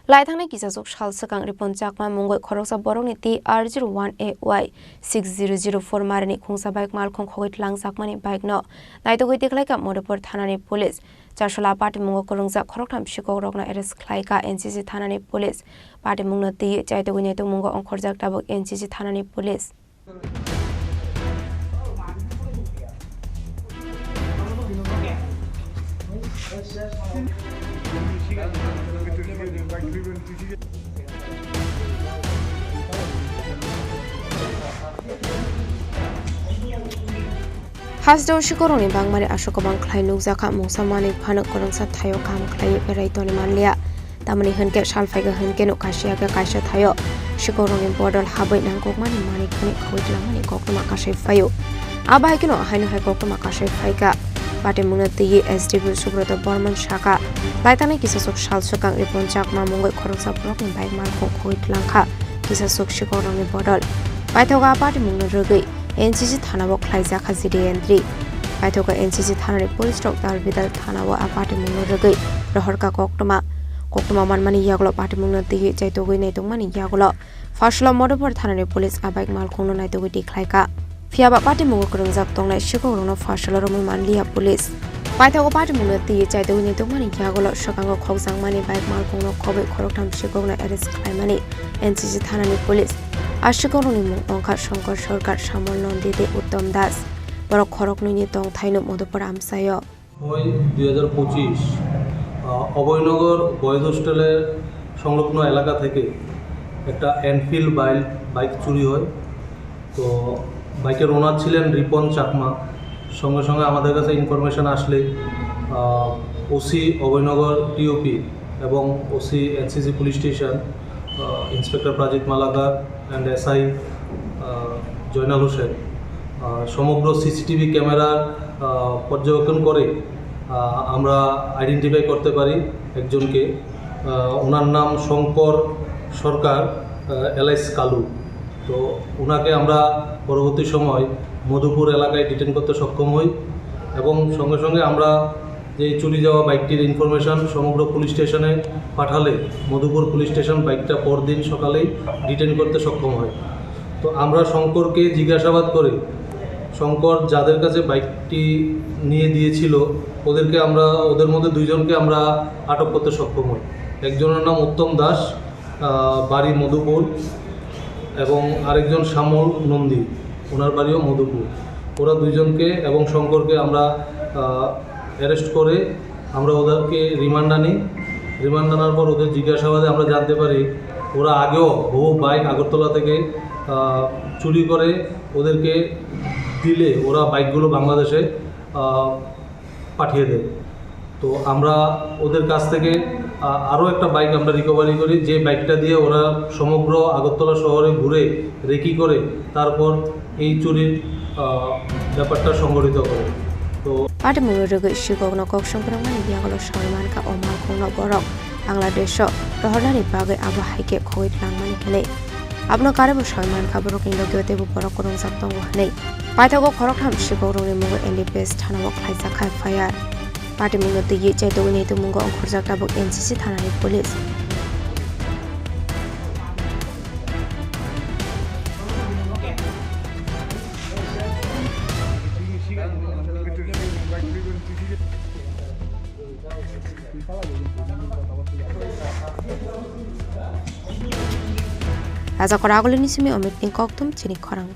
Laithangni kisasuk shalsakang ripon chakma mungoi khoroksa borokni TR01AY 6004 marini khungsa bike malkhong khogit langjakmani bike no naitogoi tiklaika Modopur thanani police charshola party mungo korongja khoroktham shikok rokna arrest khlaika NCC thanani police party mungno ti chaitogoi netung mungo ongkhorjak tabok NCC thanani police Hasdo shikoroni bangmari ashokobang khlai nukjaka mungsamani phanak korongsa thayo kam khlai berai toni manlia tamani hanke salfaiga hanke no kasia ga kaisa thayo shikoroni bodol habai nangkokmani mani khani khawitlamani kokma kasai fayo abai kino haino hai kokma kasai faika pate mungna ti SDB Subroto Borman Shaka laitani kisasok shalsokang ripon chakma mungoi khoroksa brokni bike malkhong khawitlamkha kisasok shikoroni bodol paithoga pate mungna rogai NCC Thanabo Klaija Khazidi entry. Paitoka NCC Thanari Police Stock Dal Vidal Thanawa Apati Mungo Regi, Rohorka Koktoma Manmani Yaglo Party Mungo Tigi Jaitogui Netongmani Yaglo, Fashla Modopur Thanari Police Abak Malkono Naitogiti Klaika. Fiaba Party Mungo Kurunzak Tonga Shiko Rono Fashla Romi Manlia Police. Paitoka Party Mungo Tigi Jaitogui Netongmani Yaglo, Shokango Koksang Mani Bike Malkono Kobe Koroktam Shikona Arrest Klaimani, NCC Thanani Police. Ashikoroni mung ongkha Shankar Sarkar Shamol Nondide Uttam Das Borok Khoroknuni Tong Thaino Modopur Amsayo ওই 2025 Abhaynagar boys হোস্টেলের সংলগ্ন এলাকা থেকে একটা Enfield bike চুরি হয় তো বাইকের ওনার ছিলেন রিপন চাকমা সঙ্গে সঙ্গে আমাদের কাছে ইনফরমেশন আসলে ওসি অভয়নগর টিওপি এবং OC NCC police station inspector Prajit Malakar and SI Joynal Hossain সমগ্র সিসিটিভি ক্যামেরার পর্যবেক্ষণ করে আমরা আইডেন্টিফাই করতে পারি একজনকে ওনার নাম শঙ্কর সরকার এলআইস কালু তো ওনাকে আমরা পরবর্তী সময় মধুপুর এলাকায় ডিটেন করতে সক্ষম হই এবং সঙ্গে সঙ্গে আমরা যে চুরি যাওয়া বাইকটির ইনফরমেশন সমগ্র পুলিশ স্টেশনে পাঠালে মধুপুর পুলিশ স্টেশন বাইকটা পরদিন সকালেই ডিটেন করতে সক্ষম হয় তো আমরা শঙ্করকে জিজ্ঞাসাবাদ করে শঙ্কর যাদের কাছে বাইকটি নিয়ে দিয়েছিল ওদের মধ্যে দুইজনকে আমরা আটক করতে সক্ষম হই একজনের নাম উত্তম দাস বাড়ি মধুপুর এবং আরেকজন শ্যামল নন্দী ওনার বাড়িও মধুপুর ওরা দুইজনকে এবং শঙ্করকে আমরা অ্যারেস্ট করে আমরা ওদেরকে রিমান্ড আনার পর ওদের জিজ্ঞাসাবাদে আমরা জানতে পারি ওরা আগেও বহু বাইক আগরতলা থেকে চুরি করে ওদেরকে দিলে ওরা বাইকগুলো বাংলাদেশে পাঠিয়ে দেয় তো আমরা ওদের কাছ থেকে আরও একটা বাইক আমরা রিকভারি করি যে বাইকটা দিয়ে ওরা সমগ্র আগরতলা শহরে ঘুরে রেকি করে তারপর এই চুরির ব্যাপারটা সংগঠিত করে Party Mungo Regi Shikokno Kokshongprangmani Yaglo Sharmanka Omal Kono Borok Bangladesh Rohorani Bagai Aba Haike Khowit Langmani Hane Abno Karebo Sharmanka Borok Indogote Borok Korong Saptong Hane Paitogo Khorokham Shikoroni Mungo NDPS Thanamo Khlaisa Khai Fire Party Mungo Tigi Jaitogni Tu Mungo Ongkhorjak Tabok NCC Thanani Police Raja Koragolini Simi Omit Ninkoktum Chini Korang